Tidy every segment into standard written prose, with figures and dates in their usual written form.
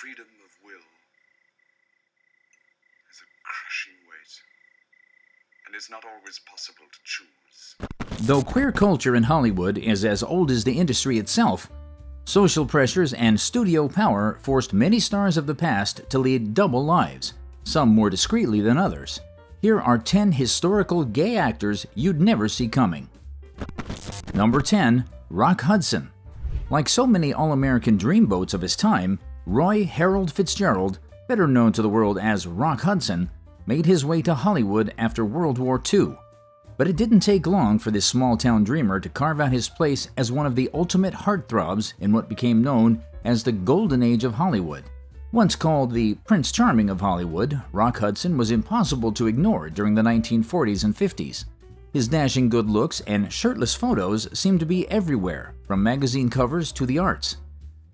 freedom of will is a crushing weight, and it's not always possible to choose. Though queer culture in Hollywood is as old as the industry itself, social pressures and studio power forced many stars of the past to lead double lives, some more discreetly than others. Here are 10 historical gay actors you'd never see coming. Number 10. Rock Hudson. Like so many all-American dreamboats of his time, Roy Harold Fitzgerald, better known to the world as Rock Hudson, made his way to Hollywood after World War II. But it didn't take long for this small-town dreamer to carve out his place as one of the ultimate heartthrobs in what became known as the Golden Age of Hollywood. Once called the Prince Charming of Hollywood, Rock Hudson was impossible to ignore during the 1940s and 50s. His dashing good looks and shirtless photos seemed to be everywhere, from magazine covers to the arts.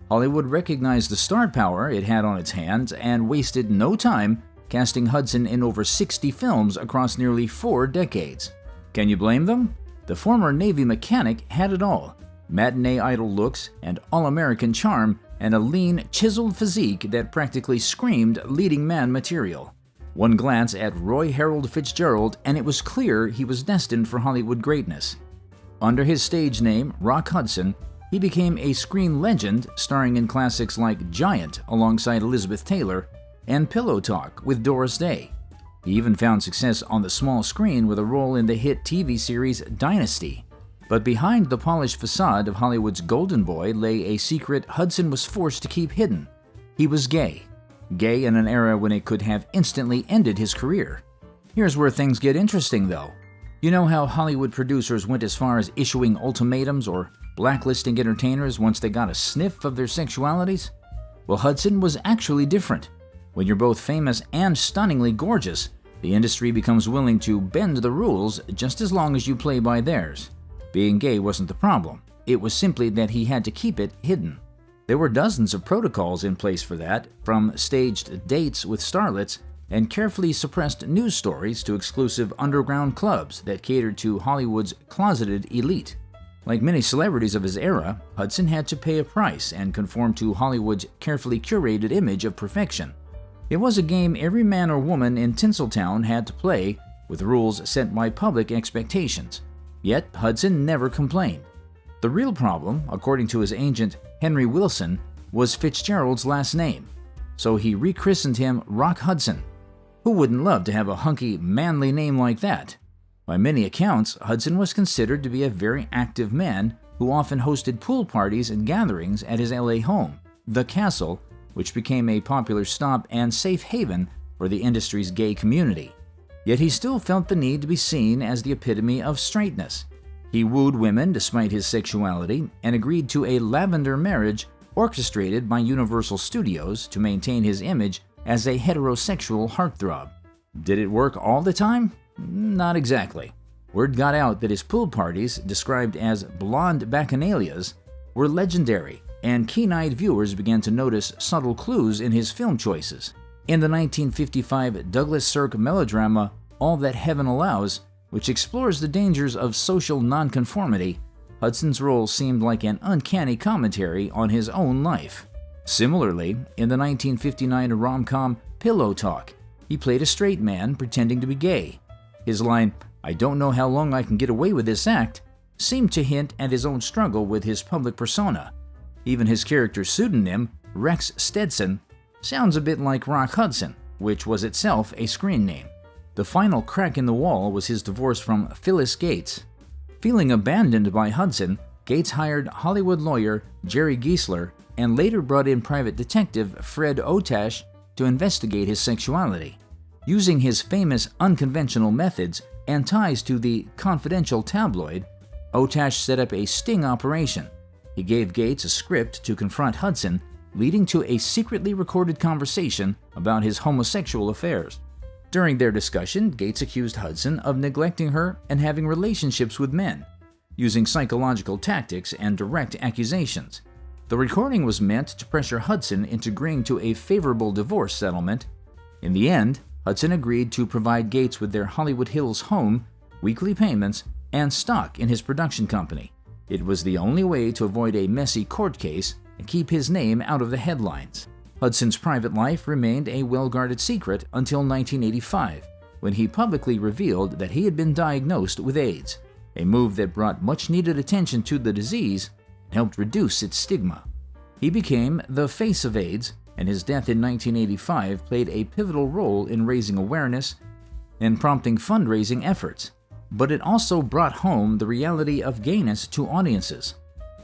Hollywood recognized the star power it had on its hands and wasted no time casting Hudson in over 60 films across nearly 4 decades. Can you blame them? The former Navy mechanic had it all: matinee idol looks and all-American charm, and a lean, chiseled physique that practically screamed leading man material. One glance at Roy Harold Fitzgerald and it was clear he was destined for Hollywood greatness. Under his stage name, Rock Hudson, he became a screen legend, starring in classics like Giant alongside Elizabeth Taylor and Pillow Talk with Doris Day. He even found success on the small screen with a role in the hit TV series Dynasty. But behind the polished facade of Hollywood's golden boy lay a secret Hudson was forced to keep hidden. He was gay. Gay in an era when it could have instantly ended his career. Here's where things get interesting though. You know how Hollywood producers went as far as issuing ultimatums or blacklisting entertainers once they got a sniff of their sexualities? Well, Hudson was actually different. When you're both famous and stunningly gorgeous, the industry becomes willing to bend the rules just as long as you play by theirs. Being gay wasn't the problem. It was simply that he had to keep it hidden. There were dozens of protocols in place for that, from staged dates with starlets and carefully suppressed news stories to exclusive underground clubs that catered to Hollywood's closeted elite. Like many celebrities of his era, Hudson had to pay a price and conform to Hollywood's carefully curated image of perfection. It was a game every man or woman in Tinseltown had to play, with rules set by public expectations. Yet Hudson never complained. The real problem, according to his agent Henry Wilson, was Fitzgerald's last name, so he rechristened him Rock Hudson. Who wouldn't love to have a hunky, manly name like that? By many accounts, Hudson was considered to be a very active man who often hosted pool parties and gatherings at his LA home, The Castle, which became a popular stop and safe haven for the industry's gay community. Yet he still felt the need to be seen as the epitome of straightness. He wooed women despite his sexuality and agreed to a lavender marriage orchestrated by Universal Studios to maintain his image as a heterosexual heartthrob. Did it work all the time? Not exactly. Word got out that his pool parties, described as blonde bacchanalias, were legendary, and keen-eyed viewers began to notice subtle clues in his film choices. In the 1955 Douglas Sirk melodrama All That Heaven Allows, which explores the dangers of social nonconformity, Hudson's role seemed like an uncanny commentary on his own life. Similarly, in the 1959 rom-com Pillow Talk, he played a straight man pretending to be gay. His line, "I don't know how long I can get away with this act," seemed to hint at his own struggle with his public persona. Even his character's pseudonym, Rex Stetson, sounds a bit like Rock Hudson, which was itself a screen name. The final crack in the wall was his divorce from Phyllis Gates. Feeling abandoned by Hudson, Gates hired Hollywood lawyer Jerry Giesler and later brought in private detective Fred Otash to investigate his sexuality. Using his famous unconventional methods and ties to the Confidential tabloid, Otash set up a sting operation. He gave Gates a script to confront Hudson, leading to a secretly recorded conversation about his homosexual affairs. During their discussion, Gates accused Hudson of neglecting her and having relationships with men, using psychological tactics and direct accusations. The recording was meant to pressure Hudson into agreeing to a favorable divorce settlement. In the end, Hudson agreed to provide Gates with their Hollywood Hills home, weekly payments, and stock in his production company. It was the only way to avoid a messy court case and keep his name out of the headlines. Hudson's private life remained a well-guarded secret until 1985, when he publicly revealed that he had been diagnosed with AIDS, a move that brought much-needed attention to the disease and helped reduce its stigma. He became the face of AIDS, and his death in 1985 played a pivotal role in raising awareness and prompting fundraising efforts. But it also brought home the reality of gayness to audiences.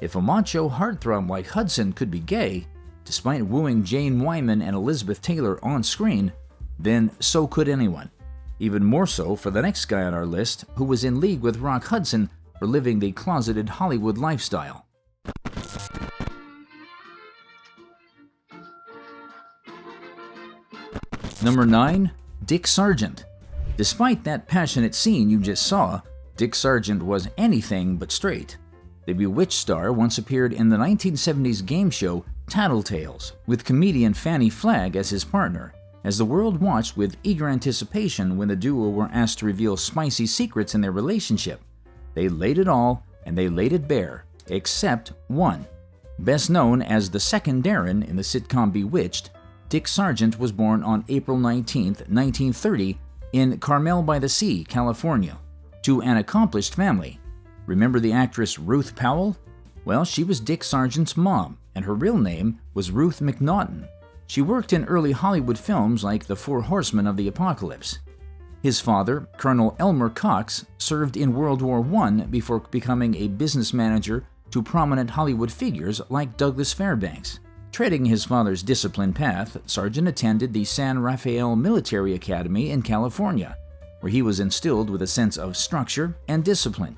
If a macho heartthrob like Hudson could be gay, despite wooing Jane Wyman and Elizabeth Taylor on screen, then so could anyone. Even more so for the next guy on our list, who was in league with Rock Hudson for living the closeted Hollywood lifestyle. Number 9. Dick Sargent. Despite that passionate scene you just saw, Dick Sargent was anything but straight. The Bewitched star once appeared in the 1970s game show Tattletales, with comedian Fannie Flagg as his partner, as the world watched with eager anticipation when the duo were asked to reveal spicy secrets in their relationship. They laid it all, and they laid it bare, except one. Best known as the second Darren in the sitcom Bewitched, Dick Sargent was born on April 19, 1930, in Carmel-by-the-Sea, California, to an accomplished family. Remember the actress Ruth Powell? Well, she was Dick Sargent's mom, and her real name was Ruth McNaughton. She worked in early Hollywood films like The Four Horsemen of the Apocalypse. His father, Colonel Elmer Cox, served in World War I before becoming a business manager to prominent Hollywood figures like Douglas Fairbanks. Treading his father's disciplined path, Sargent attended the San Rafael Military Academy in California, where he was instilled with a sense of structure and discipline.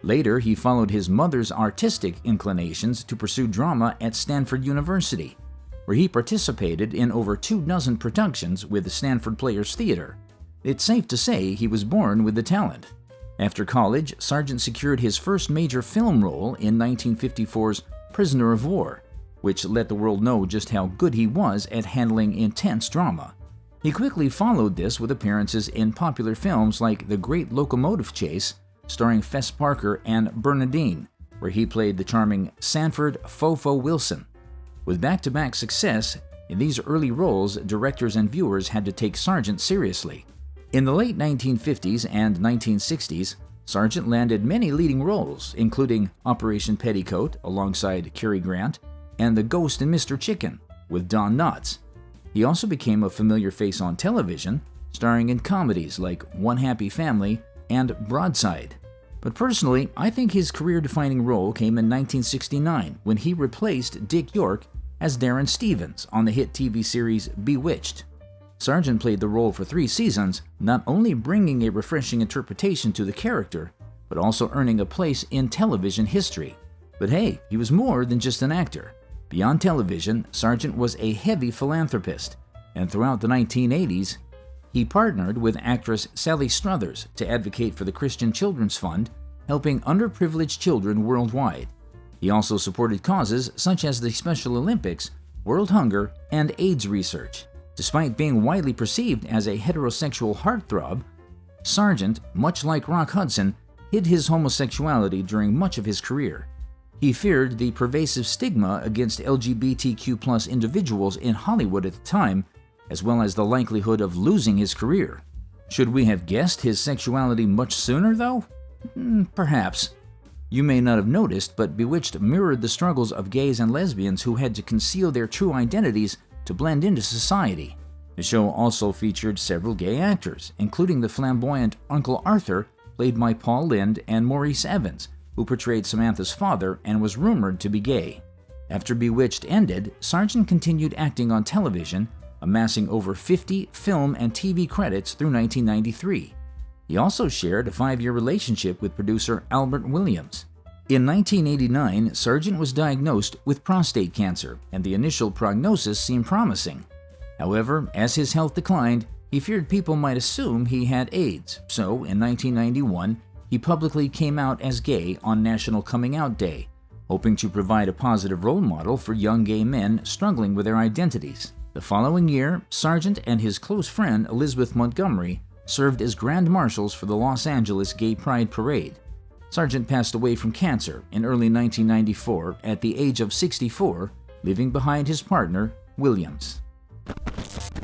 Later, he followed his mother's artistic inclinations to pursue drama at Stanford University, where he participated in over 24 productions with the Stanford Players Theater. It's safe to say he was born with the talent. After college, Sargent secured his first major film role in 1954's Prisoner of War, which let the world know just how good he was at handling intense drama. He quickly followed this with appearances in popular films like The Great Locomotive Chase, starring Fess Parker and Bernadine, where he played the charming Sanford Fofo Wilson. With back-to-back success, in these early roles, directors and viewers had to take Sargent seriously. In the late 1950s and 1960s, Sargent landed many leading roles, including Operation Petticoat alongside Cary Grant, and The Ghost in Mr. Chicken with Don Knotts. He also became a familiar face on television, starring in comedies like One Happy Family and Broadside. But personally, I think his career-defining role came in 1969 when he replaced Dick York as Darren Stevens on the hit TV series Bewitched. Sargent played the role for 3 seasons, not only bringing a refreshing interpretation to the character, but also earning a place in television history. But hey, he was more than just an actor. Beyond television, Sargent was a heavy philanthropist, and throughout the 1980s, he partnered with actress Sally Struthers to advocate for the Christian Children's Fund, helping underprivileged children worldwide. He also supported causes such as the Special Olympics, world hunger, and AIDS research. Despite being widely perceived as a heterosexual heartthrob, Sargent, much like Rock Hudson, hid his homosexuality during much of his career. He feared the pervasive stigma against LGBTQ+ individuals in Hollywood at the time, as well as the likelihood of losing his career. Should we have guessed his sexuality much sooner, though? Perhaps. You may not have noticed, but Bewitched mirrored the struggles of gays and lesbians who had to conceal their true identities to blend into society. The show also featured several gay actors, including the flamboyant Uncle Arthur, played by Paul Lynde, and Maurice Evans, who portrayed Samantha's father and was rumored to be gay. After Bewitched ended, Sargent continued acting on television, amassing over 50 film and TV credits through 1993. He also shared a 5-year relationship with producer Albert Williams. In 1989, Sargent was diagnosed with prostate cancer, and the initial prognosis seemed promising. However, as his health declined, he feared people might assume he had AIDS, so in 1991, he publicly came out as gay on National Coming Out Day, hoping to provide a positive role model for young gay men struggling with their identities. The following year, Sargent and his close friend Elizabeth Montgomery served as Grand Marshals for the Los Angeles Gay Pride Parade. Sargent passed away from cancer in early 1994 at the age of 64, leaving behind his partner, Williams.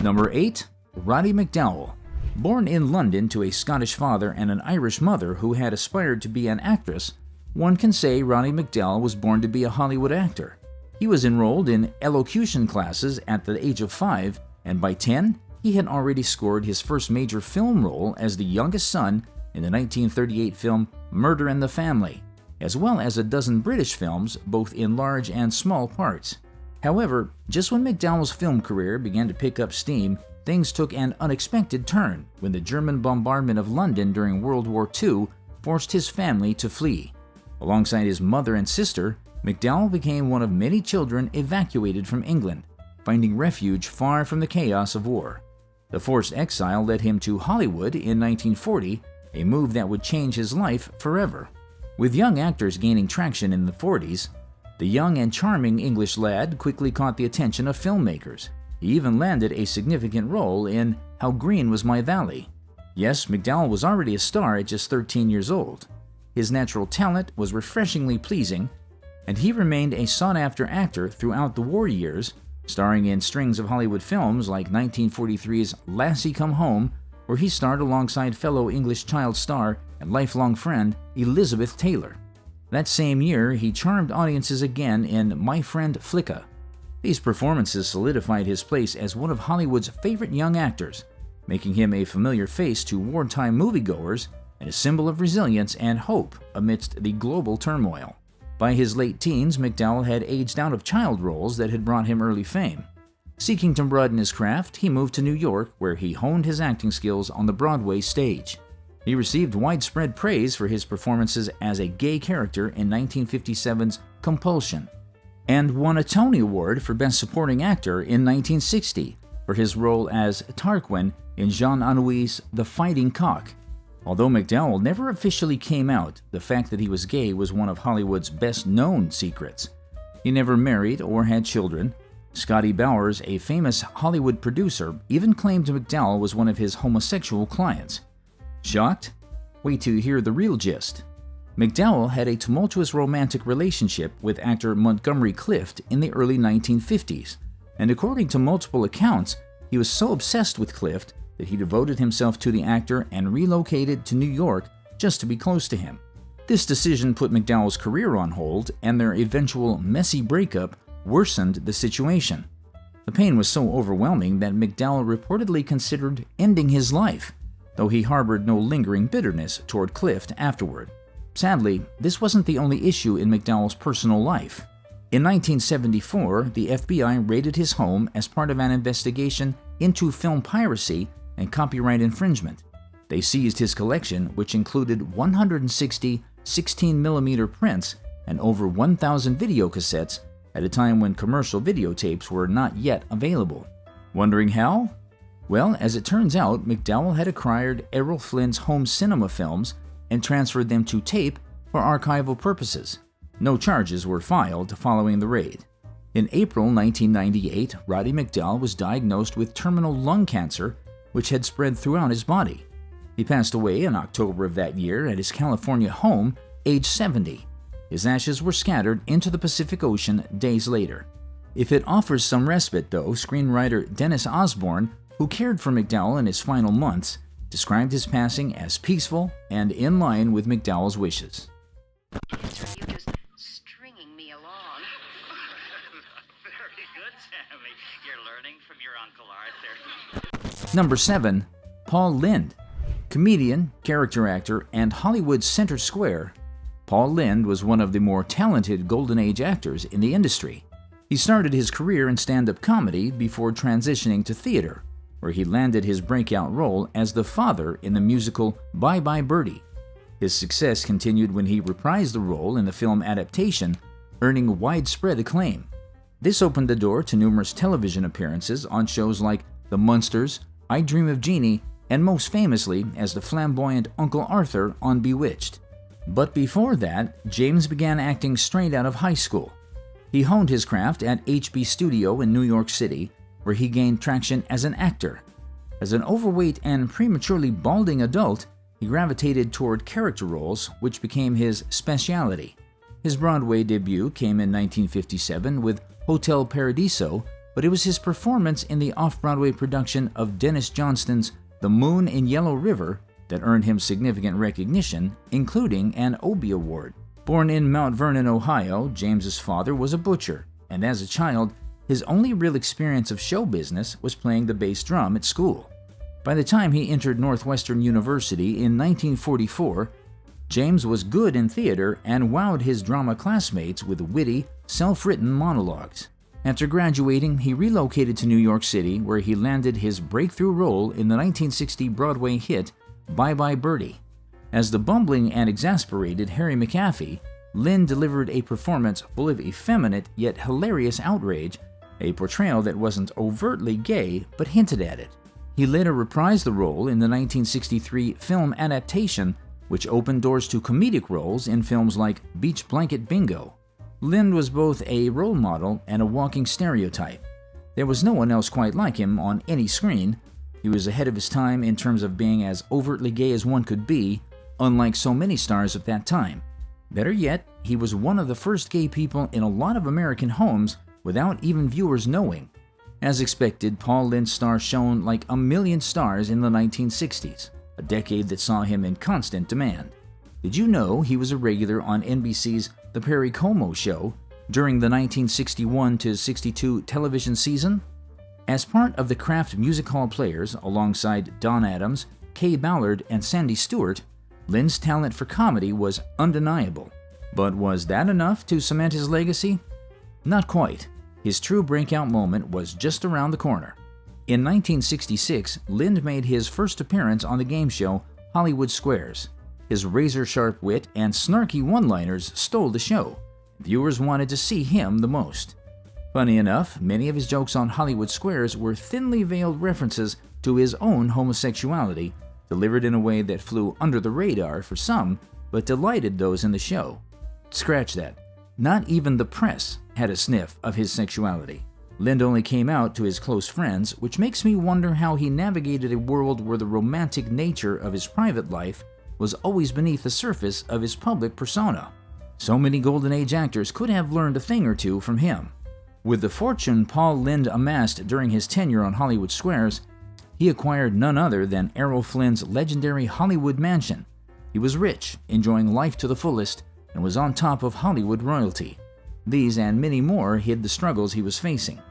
Number 8. Roddy McDowall. Born in London to a Scottish father and an Irish mother who had aspired to be an actress, one can say Roddy McDowall was born to be a Hollywood actor. He was enrolled in elocution classes at the age of 5, and by 10, he had already scored his first major film role as the youngest son in the 1938 film Murder in the Family, as well as a dozen British films, both in large and small parts. However, just when McDowall's film career began to pick up steam, things took an unexpected turn when the German bombardment of London during World War II forced his family to flee. Alongside his mother and sister, McDowall became one of many children evacuated from England, finding refuge far from the chaos of war. The forced exile led him to Hollywood in 1940, a move that would change his life forever. With young actors gaining traction in the 40s, the young and charming English lad quickly caught the attention of filmmakers. He even landed a significant role in How Green Was My Valley. Yes, McDowall was already a star at just 13 years old. His natural talent was refreshingly pleasing, and he remained a sought-after actor throughout the war years, starring in strings of Hollywood films like 1943's Lassie Come Home, where he starred alongside fellow English child star and lifelong friend Elizabeth Taylor. That same year, he charmed audiences again in My Friend Flicka. These performances solidified his place as one of Hollywood's favorite young actors, making him a familiar face to wartime moviegoers and a symbol of resilience and hope amidst the global turmoil. By his late teens, McDowall had aged out of child roles that had brought him early fame. Seeking to broaden his craft, he moved to New York, where he honed his acting skills on the Broadway stage. He received widespread praise for his performances as a gay character in 1957's Compulsion, and won a Tony Award for Best Supporting Actor in 1960 for his role as Tarquin in Jean Anouilh's The Fighting Cock. Although McDowall never officially came out, the fact that he was gay was one of Hollywood's best-known secrets. He never married or had children. Scotty Bowers, a famous Hollywood producer, even claimed McDowall was one of his homosexual clients. Shocked? Wait till you hear the real gist. McDowall had a tumultuous romantic relationship with actor Montgomery Clift in the early 1950s, and according to multiple accounts, he was so obsessed with Clift that he devoted himself to the actor and relocated to New York just to be close to him. This decision put McDowall's career on hold, and their eventual messy breakup worsened the situation. The pain was so overwhelming that McDowall reportedly considered ending his life, though he harbored no lingering bitterness toward Clift afterward. Sadly, this wasn't the only issue in McDowall's personal life. In 1974, the FBI raided his home as part of an investigation into film piracy and copyright infringement. They seized his collection, which included 160 16mm prints and over 1,000 videocassettes at a time when commercial videotapes were not yet available. Wondering how? Well, as it turns out, McDowall had acquired Errol Flynn's home cinema films and transferred them to tape for archival purposes. No charges were filed following the raid. In April 1998, Roddy McDowall was diagnosed with terminal lung cancer, which had spread throughout his body. He passed away in October of that year at his California home, age 70. His ashes were scattered into the Pacific Ocean days later. If it offers some respite, though, screenwriter Dennis Osborne, who cared for McDowall in his final months, described his passing as peaceful and in line with McDowall's wishes. You're just stringing me along. Very good, Sammy. You're learning from your Uncle Arthur. Number 7. Paul Lynde. Comedian, character actor, and Hollywood's center square, Paul Lynde was one of the more talented Golden Age actors in the industry. He started his career in stand-up comedy before transitioning to theater, where he landed his breakout role as the father in the musical Bye Bye Birdie. His success continued when he reprised the role in the film adaptation, earning widespread acclaim. This opened the door to numerous television appearances on shows like The Munsters, I Dream of Jeannie, and most famously as the flamboyant Uncle Arthur on Bewitched. But before that, James began acting straight out of high school. He honed his craft at HB Studio in New York City, where he gained traction as an actor. As an overweight and prematurely balding adult, he gravitated toward character roles, which became his specialty. His Broadway debut came in 1957 with Hotel Paradiso, but it was his performance in the off-Broadway production of Dennis Johnston's The Moon in Yellow River that earned him significant recognition, including an Obie Award. Born in Mount Vernon, Ohio, James's father was a butcher, and as a child, his only real experience of show business was playing the bass drum at school. By the time he entered Northwestern University in 1944, James was good in theater and wowed his drama classmates with witty, self-written monologues. After graduating, he relocated to New York City, where he landed his breakthrough role in the 1960 Broadway hit Bye Bye Birdie. As the bumbling and exasperated Harry McAfee, Lynde delivered a performance full of effeminate yet hilarious outrage, a portrayal that wasn't overtly gay but hinted at it. He later reprised the role in the 1963 film adaptation, which opened doors to comedic roles in films like Beach Blanket Bingo. Lynde was both a role model and a walking stereotype. There was no one else quite like him on any screen. He was ahead of his time in terms of being as overtly gay as one could be, unlike so many stars of that time. Better yet, he was one of the first gay people in a lot of American homes without even viewers knowing. As expected, Paul Lynde's star shone like a million stars in the 1960s, a decade that saw him in constant demand. Did you know he was a regular on NBC's The Perry Como Show during the 1961-62 television season? As part of the Kraft Music Hall Players, alongside Don Adams, Kay Ballard, and Sandy Stewart, Lynde's talent for comedy was undeniable. But was that enough to cement his legacy? Not quite. His true breakout moment was just around the corner. In 1966, Lynde made his first appearance on the game show Hollywood Squares. His razor-sharp wit and snarky one-liners stole the show. Viewers wanted to see him the most. Funny enough, many of his jokes on Hollywood Squares were thinly veiled references to his own homosexuality, delivered in a way that flew under the radar for some, but delighted those in the show. Scratch that. Not even the press had a sniff of his sexuality. Lynde only came out to his close friends, which makes me wonder how he navigated a world where the romantic nature of his private life was always beneath the surface of his public persona. So many Golden Age actors could have learned a thing or two from him. With the fortune Paul Lynde amassed during his tenure on Hollywood Squares, he acquired none other than Errol Flynn's legendary Hollywood mansion. He was rich, enjoying life to the fullest, and was on top of Hollywood royalty. These and many more hid the struggles he was facing.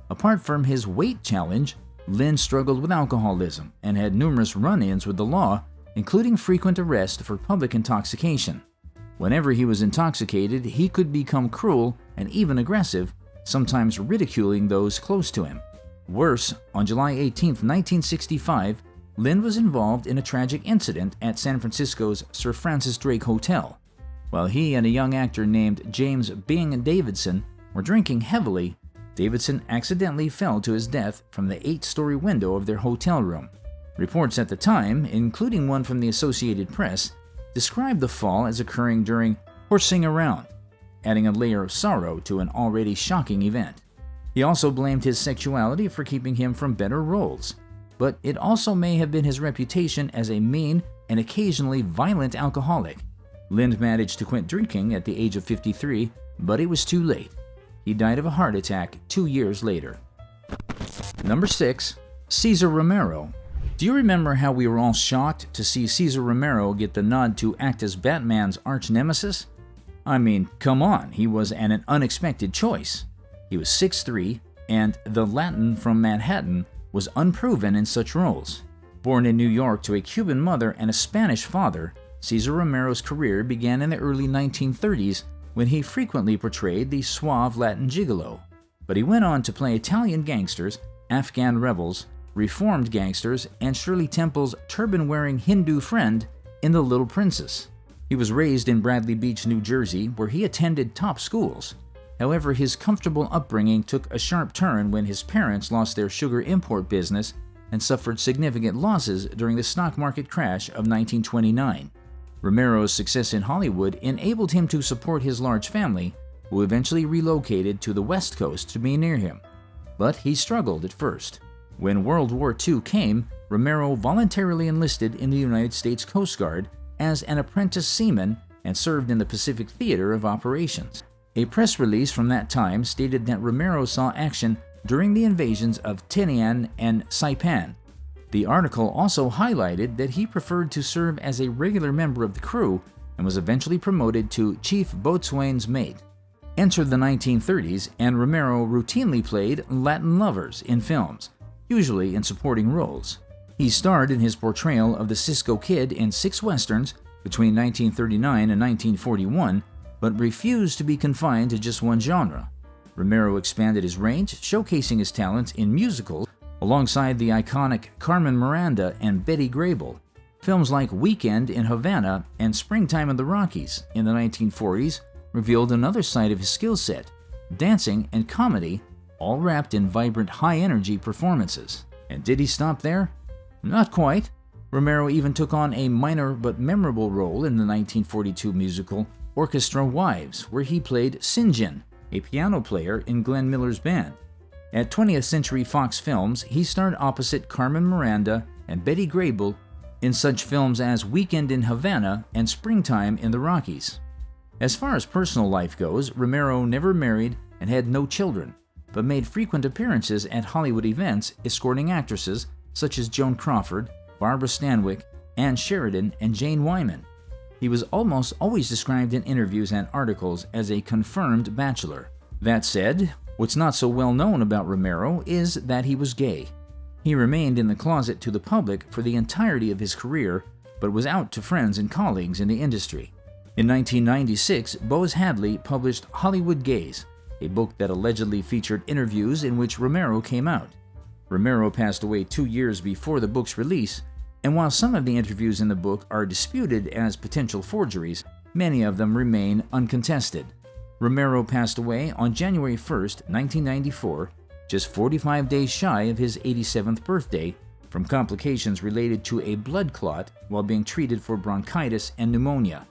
Apart from his weight challenge, Lynde struggled with alcoholism and had numerous run-ins with the law, including frequent arrest for public intoxication. Whenever he was intoxicated, he could become cruel and even aggressive, sometimes ridiculing those close to him. Worse, on July 18, 1965, Lynde was involved in a tragic incident at San Francisco's Sir Francis Drake Hotel. While he and a young actor named James Bing Davidson were drinking heavily, Davidson accidentally fell to his death from the 8-story window of their hotel room. Reports at the time, including one from the Associated Press, described the fall as occurring during horsing around, adding a layer of sorrow to an already shocking event. He also blamed his sexuality for keeping him from better roles, but it also may have been his reputation as a mean and occasionally violent alcoholic. Lynde managed to quit drinking at the age of 53, but it was too late. He died of a heart attack 2 years later. Number 6. Cesar Romero. Do you remember how we were all shocked to see Cesar Romero get the nod to act as Batman's arch-nemesis? I mean, come on, he was an unexpected choice. He was 6'3", and the Latin from Manhattan was unproven in such roles. Born in New York to a Cuban mother and a Spanish father, Cesar Romero's career began in the early 1930s when he frequently portrayed the suave Latin gigolo. But he went on to play Italian gangsters, Afghan rebels, reformed gangsters, and Shirley Temple's turban-wearing Hindu friend in The Little Princess. He was raised in Bradley Beach, New Jersey, where he attended top schools. However, his comfortable upbringing took a sharp turn when his parents lost their sugar import business and suffered significant losses during the stock market crash of 1929. Romero's success in Hollywood enabled him to support his large family, who eventually relocated to the West Coast to be near him. But he struggled at first. When World War II came, Romero voluntarily enlisted in the United States Coast Guard as an apprentice seaman and served in the Pacific Theater of Operations. A press release from that time stated that Romero saw action during the invasions of Tinian and Saipan. The article also highlighted that he preferred to serve as a regular member of the crew and was eventually promoted to chief boatswain's mate. Enter the 1930s, and Romero routinely played Latin lovers in films, usually in supporting roles. He starred in his portrayal of the Cisco Kid in 6 westerns between 1939 and 1941, but refused to be confined to just one genre. Romero expanded his range, showcasing his talents in musicals alongside the iconic Carmen Miranda and Betty Grable. Films like Weekend in Havana and Springtime in the Rockies in the 1940s revealed another side of his skill set: dancing and comedy, all wrapped in vibrant, high-energy performances. And did he stop there? Not quite. Romero even took on a minor but memorable role in the 1942 musical Orchestra Wives, where he played St. a piano player in Glenn Miller's band. At 20th Century Fox Films, he starred opposite Carmen Miranda and Betty Grable in such films as Weekend in Havana and Springtime in the Rockies. As far as personal life goes, Romero never married and had no children, but made frequent appearances at Hollywood events escorting actresses such as Joan Crawford, Barbara Stanwyck, Ann Sheridan, and Jane Wyman. He was almost always described in interviews and articles as a confirmed bachelor. That said, what's not so well known about Romero is that he was gay. He remained in the closet to the public for the entirety of his career, but was out to friends and colleagues in the industry. In 1996, Bose Hadley published Hollywood Gays, a book that allegedly featured interviews in which Romero came out. Romero passed away 2 years before the book's release, and while some of the interviews in the book are disputed as potential forgeries, many of them remain uncontested. Romero passed away on January 1, 1994, just 45 days shy of his 87th birthday, from complications related to a blood clot while being treated for bronchitis and pneumonia.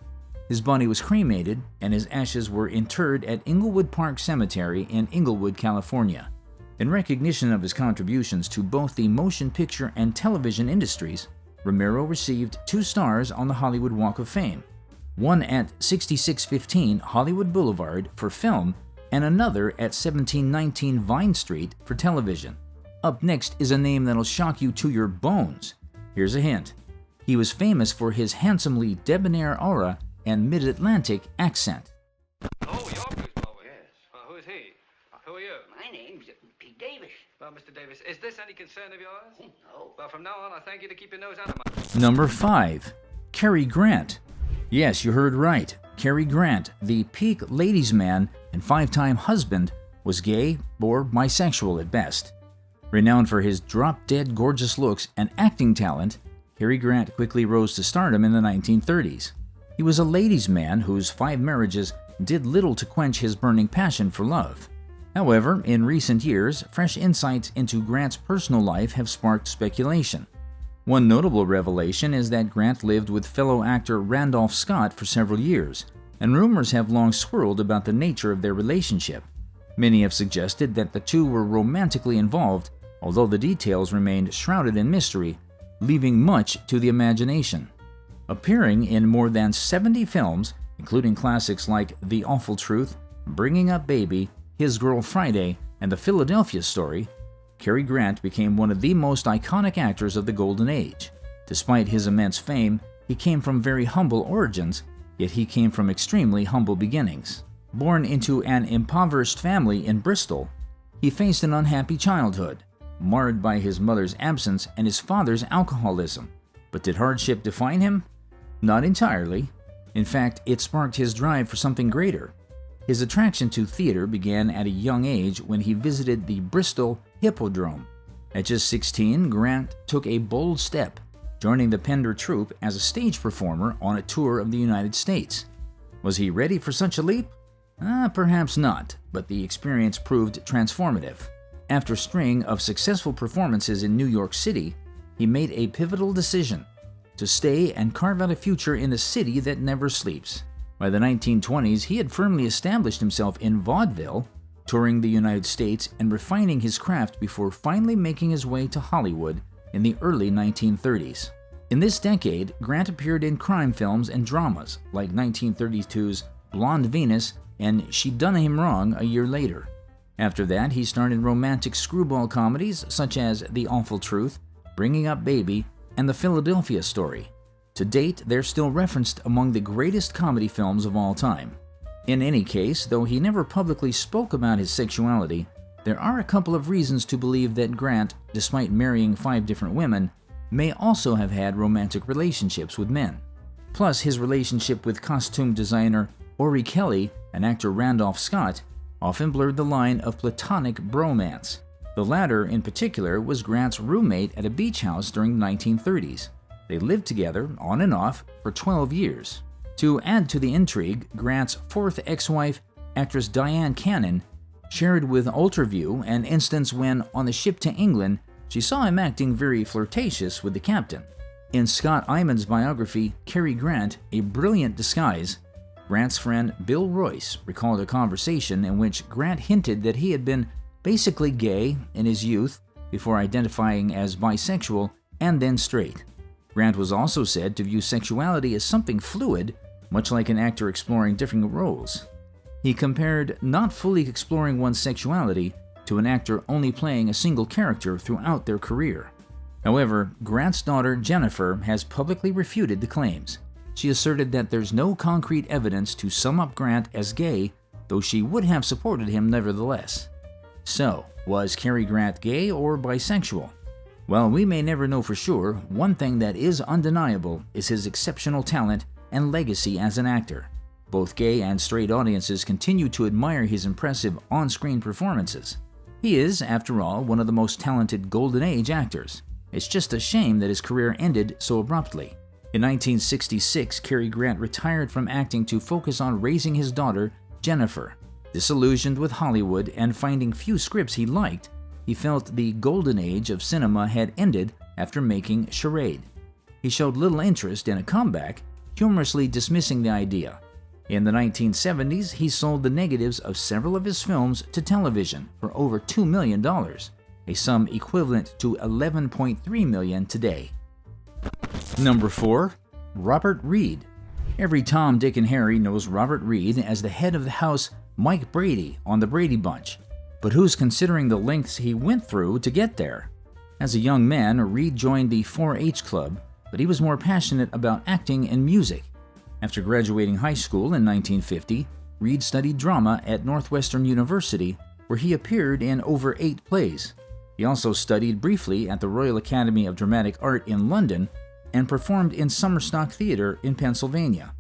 His body was cremated, and his ashes were interred at Inglewood Park Cemetery in Inglewood, California. In recognition of his contributions to both the motion picture and television industries, Romero received 2 stars on the Hollywood Walk of Fame, one at 6615 Hollywood Boulevard for film and another at 1719 Vine Street for television. Up next is a name that'll shock you to your bones. Here's a hint. He was famous for his handsomely debonair aura and mid-Atlantic accent. Oh, you're Bruce Bowen? Yes. Who is he? Who are you? My name's Pete Davis. Well, Mr. Davis, is this any concern of yours? Oh, no. Well, from now on, I thank you to keep your nose out of my... Number 5. Cary Grant. Yes, you heard right. Cary Grant, the peak ladies' man and 5-time husband, was gay or bisexual at best. Renowned for his drop-dead gorgeous looks and acting talent, Cary Grant quickly rose to stardom in the 1930s. He was a ladies' man whose 5 marriages did little to quench his burning passion for love. However, in recent years, fresh insights into Grant's personal life have sparked speculation. One notable revelation is that Grant lived with fellow actor Randolph Scott for several years, and rumors have long swirled about the nature of their relationship. Many have suggested that the two were romantically involved, although the details remained shrouded in mystery, leaving much to the imagination. Appearing in more than 70 films, including classics like The Awful Truth, Bringing Up Baby, His Girl Friday, and The Philadelphia Story, Cary Grant became one of the most iconic actors of the Golden Age. Despite his immense fame, he came from very humble origins, yet he came from extremely humble beginnings. Born into an impoverished family in Bristol, he faced an unhappy childhood, marred by his mother's absence and his father's alcoholism. But did hardship define him? Not entirely. In fact, it sparked his drive for something greater. His attraction to theater began at a young age when he visited the Bristol Hippodrome. At just 16, Grant took a bold step, joining the Pender Troupe as a stage performer on a tour of the United States. Was he ready for such a leap? Perhaps not, but the experience proved transformative. After a string of successful performances in New York City, he made a pivotal decision: to stay and carve out a future in the city that never sleeps. By the 1920s, he had firmly established himself in vaudeville, touring the United States and refining his craft before finally making his way to Hollywood in the early 1930s. In this decade, Grant appeared in crime films and dramas like 1932's Blonde Venus and She Done Him Wrong a year later. After that, he starred in romantic screwball comedies such as The Awful Truth, Bringing Up Baby, and The Philadelphia Story. To date, they're still referenced among the greatest comedy films of all time. In any case, though he never publicly spoke about his sexuality, there are a couple of reasons to believe that Grant, despite marrying 5 different women, may also have had romantic relationships with men. Plus, his relationship with costume designer Ori Kelly and actor Randolph Scott often blurred the line of platonic bromance. The latter, in particular, was Grant's roommate at a beach house during the 1930s. They lived together, on and off, for 12 years. To add to the intrigue, Grant's 4th ex-wife, actress Diane Cannon, shared with Ultraview an instance when, on the ship to England, she saw him acting very flirtatious with the captain. In Scott Iman's biography, Cary Grant, A Brilliant Disguise, Grant's friend Bill Royce recalled a conversation in which Grant hinted that he had been basically gay in his youth before identifying as bisexual and then straight. Grant was also said to view sexuality as something fluid, much like an actor exploring different roles. He compared not fully exploring one's sexuality to an actor only playing a single character throughout their career. However, Grant's daughter Jennifer has publicly refuted the claims. She asserted that there's no concrete evidence to sum up Grant as gay, though she would have supported him nevertheless. So, was Cary Grant gay or bisexual? While we may never know for sure, one thing that is undeniable is his exceptional talent and legacy as an actor. Both gay and straight audiences continue to admire his impressive on-screen performances. He is, after all, one of the most talented Golden Age actors. It's just a shame that his career ended so abruptly. In 1966, Cary Grant retired from acting to focus on raising his daughter, Jennifer. Disillusioned with Hollywood and finding few scripts he liked, he felt the golden age of cinema had ended after making Charade. He showed little interest in a comeback, humorously dismissing the idea. In the 1970s, he sold the negatives of several of his films to television for over $2 million, a sum equivalent to $11.3 million today. Number 4. Robert Reed. Every Tom, Dick, and Harry knows Robert Reed as the head of the house Mike Brady on The Brady Bunch. But who's considering the lengths he went through to get there? As a young man, Reed joined the 4-H Club, but he was more passionate about acting and music. After graduating high school in 1950, Reed studied drama at Northwestern University, where he appeared in over 8 plays. He also studied briefly at the Royal Academy of Dramatic Art in London and performed in Summerstock Theatre in Pennsylvania.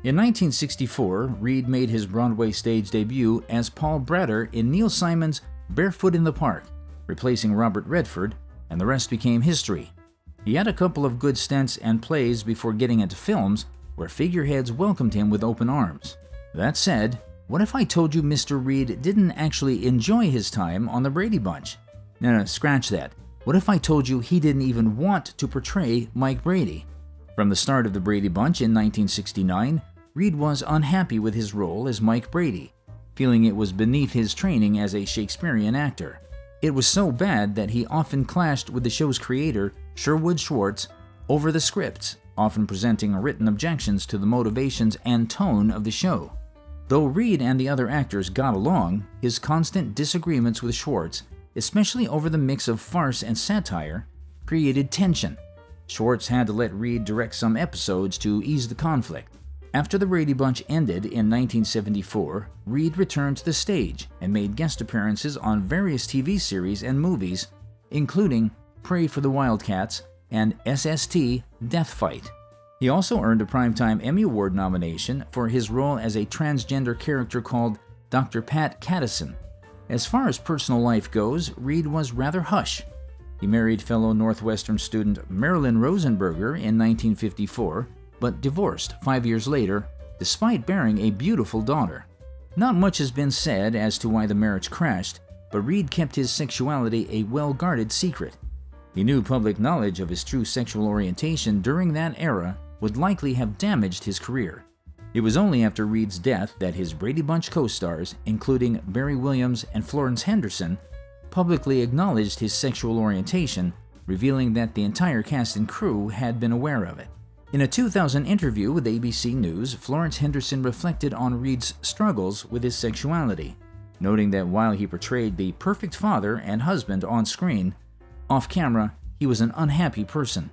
In 1964, Reed made his Broadway stage debut as Paul Bratter in Neil Simon's Barefoot in the Park, replacing Robert Redford, and the rest became history. He had a couple of good stints and plays before getting into films, where figureheads welcomed him with open arms. That said, what if I told you Mr. Reed didn't actually enjoy his time on The Brady Bunch? No, scratch that. What if I told you he didn't even want to portray Mike Brady? From the start of The Brady Bunch in 1969, Reed was unhappy with his role as Mike Brady, feeling it was beneath his training as a Shakespearean actor. It was so bad that he often clashed with the show's creator, Sherwood Schwartz, over the scripts, often presenting written objections to the motivations and tone of the show. Though Reed and the other actors got along, his constant disagreements with Schwartz, especially over the mix of farce and satire, created tension. Schwartz had to let Reed direct some episodes to ease the conflict. After The Brady Bunch ended in 1974, Reed returned to the stage and made guest appearances on various TV series and movies, including Pray for the Wildcats and SST Death Fight. He also earned a Primetime Emmy Award nomination for his role as a transgender character called Dr. Pat Cattison. As far as personal life goes, Reed was rather hush. He married fellow Northwestern student Marilyn Rosenberger in 1954, but divorced 5 years later, despite bearing a beautiful daughter. Not much has been said as to why the marriage crashed, but Reed kept his sexuality a well-guarded secret. He knew public knowledge of his true sexual orientation during that era would likely have damaged his career. It was only after Reed's death that his Brady Bunch co-stars, including Barry Williams and Florence Henderson, publicly acknowledged his sexual orientation, revealing that the entire cast and crew had been aware of it. In a 2000 interview with ABC News, Florence Henderson reflected on Reed's struggles with his sexuality. noting that while he portrayed the perfect father and husband on screen, off-camera he was an unhappy person.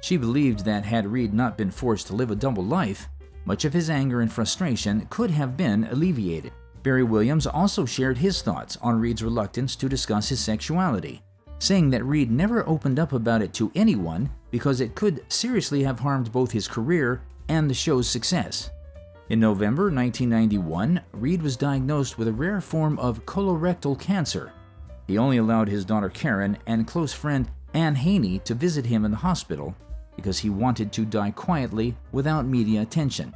She believed that had Reed not been forced to live a double life, much of his anger and frustration could have been alleviated. Barry Williams also shared his thoughts on Reed's reluctance to discuss his sexuality, saying that Reed never opened up about it to anyone because it could seriously have harmed both his career and the show's success. In November 1991, Reed was diagnosed with a rare form of colorectal cancer. He only allowed his daughter Karen and close friend Ann Haney to visit him in the hospital because he wanted to die quietly without media attention.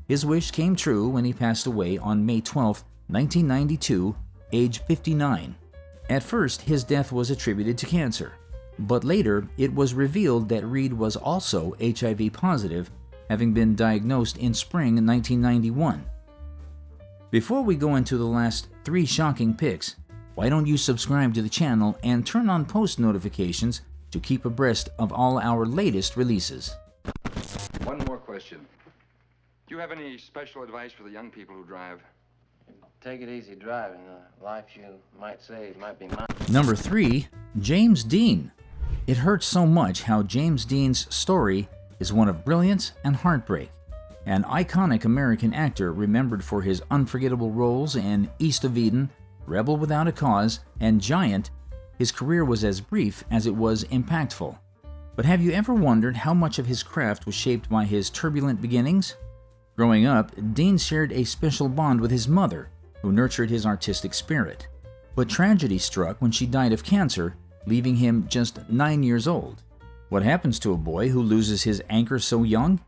His wish came true when he passed away on May 12, 1992, age 59. At first, his death was attributed to cancer, but later it was revealed that Reed was also HIV positive, having been diagnosed in spring 1991. Before we go into the last 3 shocking picks, why don't you subscribe to the channel and turn on post notifications to keep abreast of all our latest releases. One more question. Do you have any special advice for the young people who drive? Take it easy driving. The life you might save might be mine. Number 3, James Dean. It hurts so much how James Dean's story is one of brilliance and heartbreak. An iconic American actor remembered for his unforgettable roles in East of Eden, Rebel Without a Cause, and Giant, his career was as brief as it was impactful. But have you ever wondered how much of his craft was shaped by his turbulent beginnings? Growing up, Dean shared a special bond with his mother, who nurtured his artistic spirit. But tragedy struck when she died of cancer, leaving him just 9 years old. What happens to a boy who loses his anchor so young?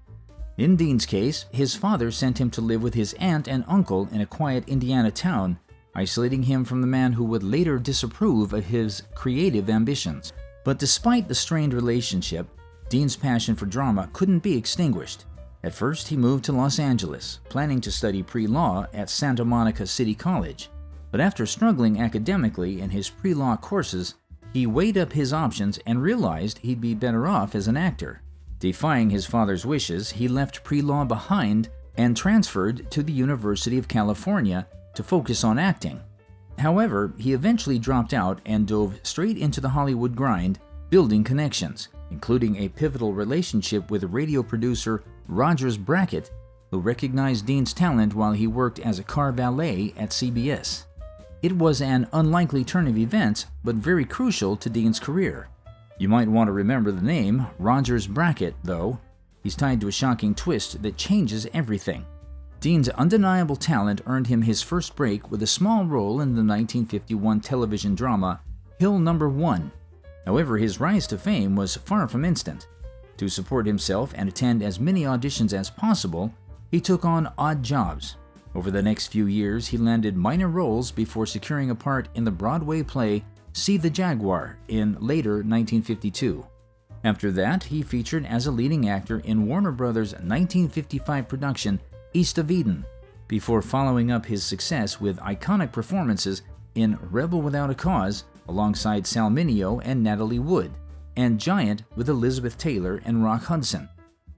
In Dean's case, his father sent him to live with his aunt and uncle in a quiet Indiana town, isolating him from the man who would later disapprove of his creative ambitions. But despite the strained relationship, Dean's passion for drama couldn't be extinguished. At first, he moved to Los Angeles, planning to study pre-law at Santa Monica City College. But after struggling academically in his pre-law courses, he weighed up his options and realized he'd be better off as an actor. Defying his father's wishes, he left pre-law behind and transferred to the University of California to focus on acting. However, he eventually dropped out and dove straight into the Hollywood grind, building connections, including a pivotal relationship with radio producer Rogers Brackett, who recognized Dean's talent while he worked as a car valet at CBS. It was an unlikely turn of events, but very crucial to Dean's career. You might want to remember the name Rogers Brackett, though. He's tied to a shocking twist that changes everything. Dean's undeniable talent earned him his first break with a small role in the 1951 television drama Hill No. 1. However, his rise to fame was far from instant. To support himself and attend as many auditions as possible, he took on odd jobs. Over the next few years, he landed minor roles before securing a part in the Broadway play See the Jaguar in later 1952. After that, he featured as a leading actor in Warner Brothers' 1955 production East of Eden, before following up his success with iconic performances in Rebel Without a Cause alongside Sal Mineo and Natalie Wood, and Giant with Elizabeth Taylor and Rock Hudson,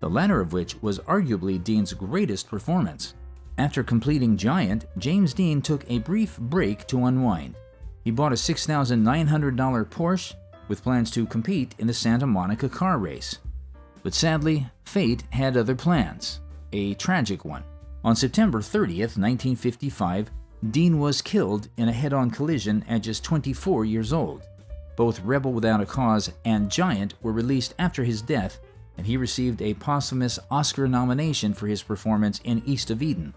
the latter of which was arguably Dean's greatest performance. After completing Giant, James Dean took a brief break to unwind. He bought a $6,900 Porsche with plans to compete in the Santa Monica car race. But sadly, fate had other plans, a tragic one. On September 30th, 1955, Dean was killed in a head-on collision at just 24 years old. Both Rebel Without a Cause and Giant were released after his death, and he received a posthumous Oscar nomination for his performance in East of Eden.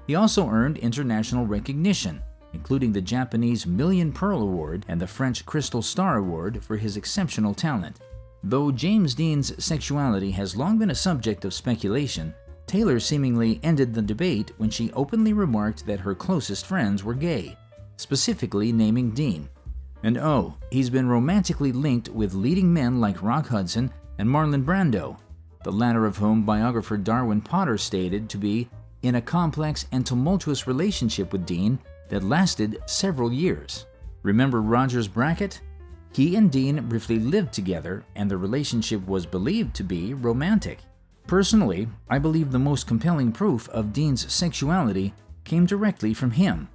He also earned international recognition, including the Japanese Million Pearl Award and the French Crystal Star Award for his exceptional talent. Though James Dean's sexuality has long been a subject of speculation, Taylor seemingly ended the debate when she openly remarked that her closest friends were gay, specifically naming Dean. And oh, he's been romantically linked with leading men like Rock Hudson and Marlon Brando, the latter of whom biographer Darwin Potter stated to be in a complex and tumultuous relationship with Dean that lasted several years. Remember Rogers Brackett? He and Dean briefly lived together, and the relationship was believed to be romantic. Personally, I believe the most compelling proof of Dean's sexuality came directly from him.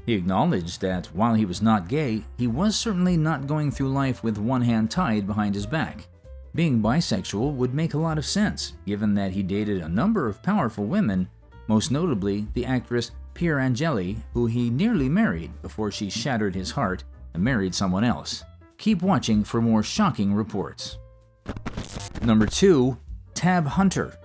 He acknowledged that while he was not gay, he was certainly not going through life with one hand tied behind his back. Being bisexual would make a lot of sense, given that he dated a number of powerful women, most notably the actress Pier Angeli, who he nearly married before she shattered his heart and married someone else. Keep watching for more shocking reports. Number 2. Tab Hunter.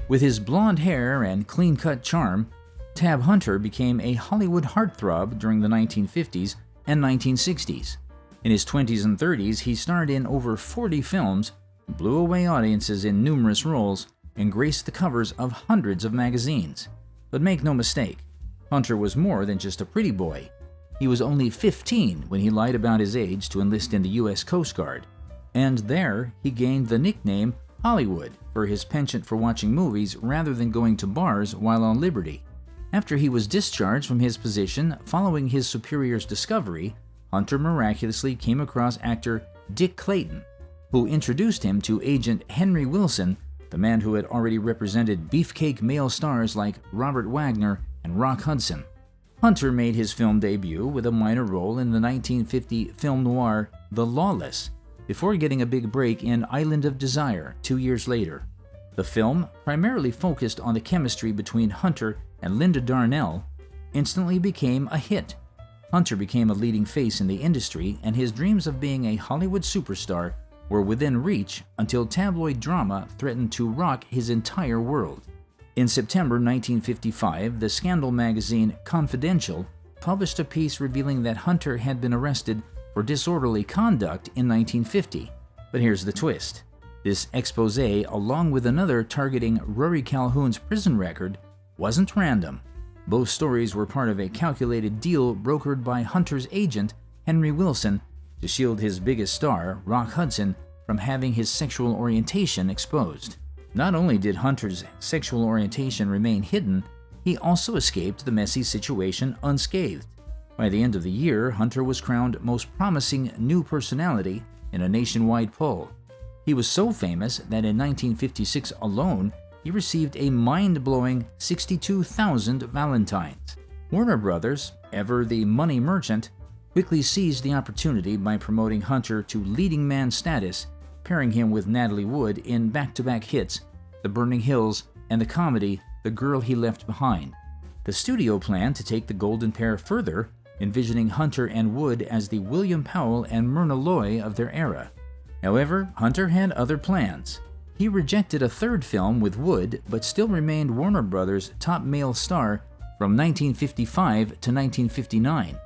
With his blonde hair and clean-cut charm, Tab Hunter became a Hollywood heartthrob during the 1950s and 1960s. In his 20s and 30s, he starred in over 40 films, blew away audiences in numerous roles, and graced the covers of hundreds of magazines. But make no mistake, Hunter was more than just a pretty boy. He was only 15 when he lied about his age to enlist in the U.S. Coast Guard, and there he gained the nickname Hollywood for his penchant for watching movies rather than going to bars while on liberty. After he was discharged from his position following his superior's discovery, Hunter miraculously came across actor Dick Clayton, who introduced him to Agent Henry Wilson, the man who had already represented beefcake male stars like Robert Wagner and Rock Hudson. Hunter made his film debut with a minor role in the 1950 film noir The Lawless, before getting a big break in Island of Desire 2 years later. The film, primarily focused on the chemistry between Hunter and Lynde Darnell, instantly became a hit. Hunter became a leading face in the industry, and his dreams of being a Hollywood superstar were within reach until tabloid drama threatened to rock his entire world. In September 1955, the scandal magazine Confidential published a piece revealing that Hunter had been arrested for disorderly conduct in 1950. But here's the twist. This expose, along with another targeting Rory Calhoun's prison record, wasn't random. Both stories were part of a calculated deal brokered by Hunter's agent, Henry Wilson, to shield his biggest star, Rock Hudson, from having his sexual orientation exposed. Not only did Hunter's sexual orientation remain hidden, he also escaped the messy situation unscathed. By the end of the year, Hunter was crowned Most Promising New Personality in a nationwide poll. He was so famous that in 1956 alone, he received a mind-blowing 62,000 Valentines. Warner Brothers, ever the money merchant, quickly seized the opportunity by promoting Hunter to leading man status, pairing him with Natalie Wood in back-to-back hits, The Burning Hills and the comedy The Girl He Left Behind. The studio planned to take the golden pair further, envisioning Hunter and Wood as the William Powell and Myrna Loy of their era. However, Hunter had other plans. He rejected a third film with Wood, but still remained Warner Brothers' top male star from 1955 to 1959.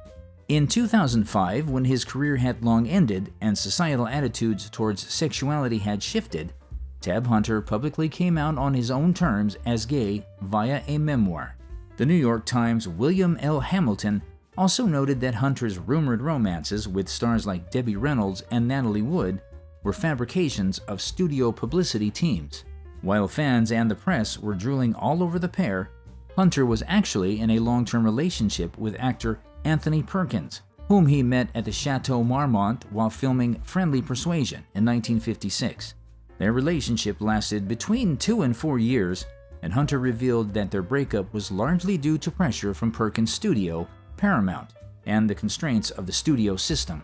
In 2005, when his career had long ended and societal attitudes towards sexuality had shifted, Tab Hunter publicly came out on his own terms as gay via a memoir. The New York Times' William L. Hamilton also noted that Hunter's rumored romances with stars like Debbie Reynolds and Natalie Wood were fabrications of studio publicity teams. While fans and the press were drooling all over the pair, Hunter was actually in a long-term relationship with actor Anthony Perkins, whom he met at the Chateau Marmont while filming Friendly Persuasion in 1956. Their relationship lasted between 2 and 4 years, and Hunter revealed that their breakup was largely due to pressure from Perkins' studio, Paramount, and the constraints of the studio system.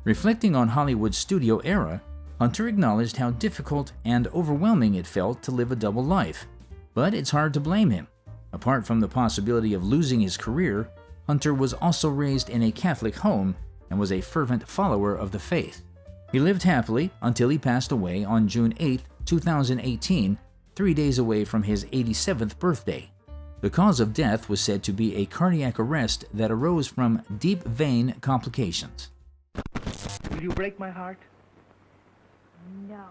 Reflecting on Hollywood's studio era, Hunter acknowledged how difficult and overwhelming it felt to live a double life. But it's hard to blame him. Apart from the possibility of losing his career, Hunter was also raised in a Catholic home and was a fervent follower of the faith. He lived happily until he passed away on June 8, 2018, 3 days away from his 87th birthday. The cause of death was said to be a cardiac arrest that arose from deep vein complications. Will you break my heart? No.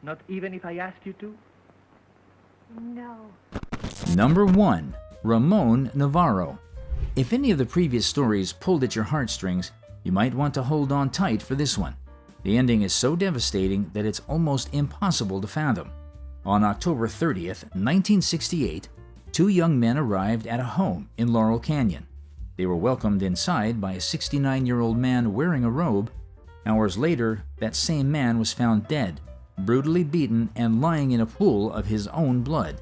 Not even if I ask you to? No. Number 1. Ramon Novarro. If any of the previous stories pulled at your heartstrings, you might want to hold on tight for this one. The ending is so devastating that it's almost impossible to fathom. On October 30th, 1968, 2 young men arrived at a home in Laurel Canyon. They were welcomed inside by a 69-year-old man wearing a robe. Hours later, that same man was found dead, brutally beaten and lying in a pool of his own blood.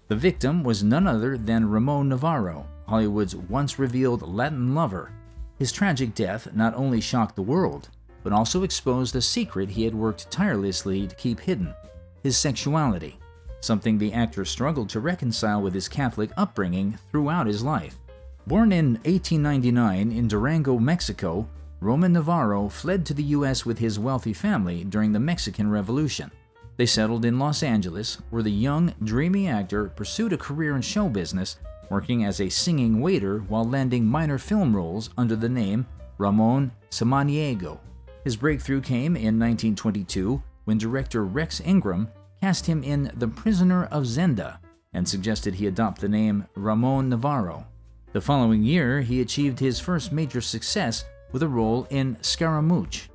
The victim was none other than Ramon Novarro, Hollywood's once-revealed Latin lover. His tragic death not only shocked the world, but also exposed a secret he had worked tirelessly to keep hidden: his sexuality, something the actor struggled to reconcile with his Catholic upbringing throughout his life. Born in 1899 in Durango, Mexico, Roman Novarro fled to the U.S. with his wealthy family during the Mexican Revolution. They settled in Los Angeles, where the young, dreamy actor pursued a career in show business, working as a singing waiter while landing minor film roles under the name Ramon Samaniego. His breakthrough came in 1922 when director Rex Ingram cast him in The Prisoner of Zenda and suggested he adopt the name Ramon Novarro. The following year, he achieved his first major success with a role in Scaramouche.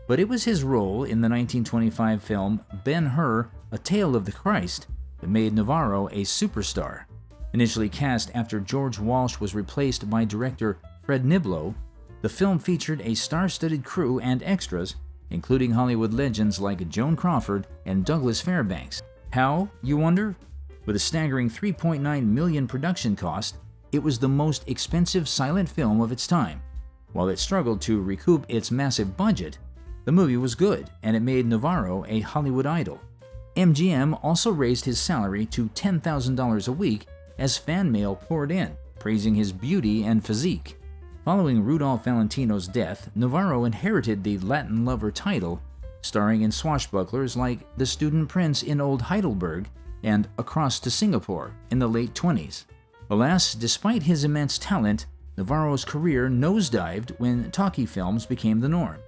But it was his role in the 1925 film Ben-Hur: A Tale of the Christ that made Novarro a superstar. Initially cast after George Walsh was replaced by director Fred Niblo, the film featured a star-studded crew and extras, including Hollywood legends like Joan Crawford and Douglas Fairbanks. How, you wonder? With a staggering $3.9 million production cost, it was the most expensive silent film of its time. While it struggled to recoup its massive budget, the movie was good, and it made Novarro a Hollywood idol. MGM also raised his salary to $10,000 a week as fan mail poured in, praising his beauty and physique. Following Rudolph Valentino's death, Novarro inherited the Latin lover title, starring in swashbucklers like The Student Prince in Old Heidelberg and Across to Singapore in the late 20s. Alas, despite his immense talent, Novarro's career nosedived when talkie films became the norm.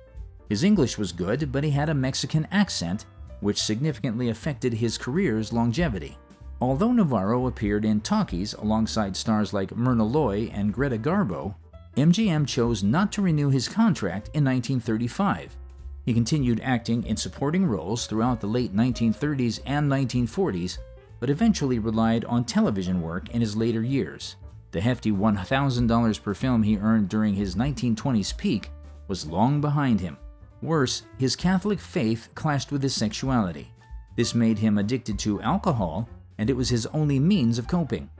His English was good, but he had a Mexican accent, which significantly affected his career's longevity. Although Novarro appeared in talkies alongside stars like Myrna Loy and Greta Garbo, MGM chose not to renew his contract in 1935. He continued acting in supporting roles throughout the late 1930s and 1940s, but eventually relied on television work in his later years. The hefty $1,000 per film he earned during his 1920s peak was long behind him. Worse, his Catholic faith clashed with his sexuality. This made him addicted to alcohol, and it was his only means of coping.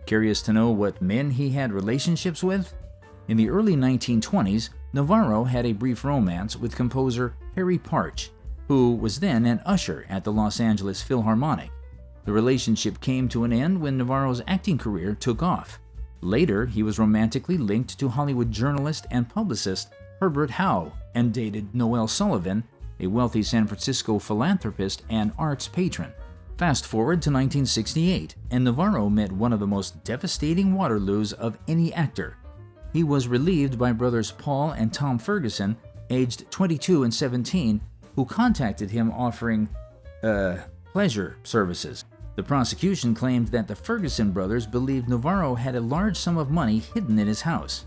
Curious to know what men he had relationships with? In the early 1920s, Novarro had a brief romance with composer Harry Partch, who was then an usher at the Los Angeles Philharmonic. The relationship came to an end when Novarro's acting career took off. Later, he was romantically linked to Hollywood journalist and publicist Herbert Howe and dated Noelle Sullivan, a wealthy San Francisco philanthropist and arts patron. Fast forward to 1968, and Novarro met one of the most devastating Waterloos of any actor. He was relieved by brothers Paul and Tom Ferguson, aged 22 and 17, who contacted him offering, pleasure services. The prosecution claimed that the Ferguson brothers believed Novarro had a large sum of money hidden in his house.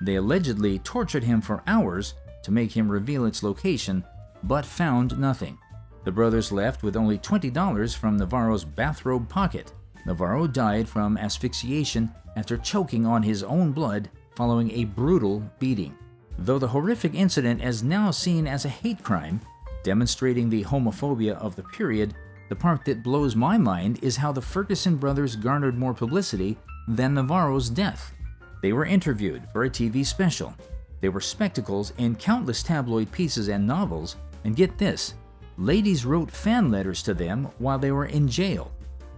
They allegedly tortured him for hours to make him reveal its location, but found nothing. The brothers left with only $20 from Novarro's bathrobe pocket. Novarro died from asphyxiation after choking on his own blood following a brutal beating. Though the horrific incident is now seen as a hate crime, demonstrating the homophobia of the period, the part that blows my mind is how the Ferguson brothers garnered more publicity than Novarro's death. They were interviewed for a TV special. They were spectacles in countless tabloid pieces and novels, and get this, ladies wrote fan letters to them while they were in jail.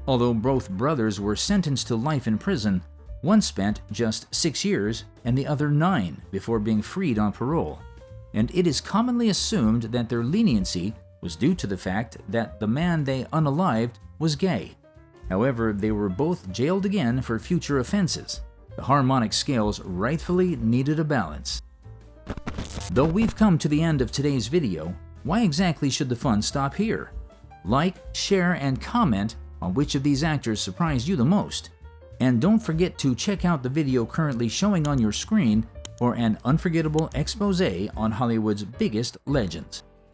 Although both brothers were sentenced to life in prison, one spent just 6 years and the other 9 before being freed on parole. And it is commonly assumed that their leniency was due to the fact that the man they unalived was gay. However, they were both jailed again for future offenses. The harmonic scales rightfully needed a balance. Though we've come to the end of today's video, why exactly should the fun stop here? Like, share, and comment on which of these actors surprised you the most. And don't forget to check out the video currently showing on your screen for an unforgettable expose on Hollywood's biggest legends.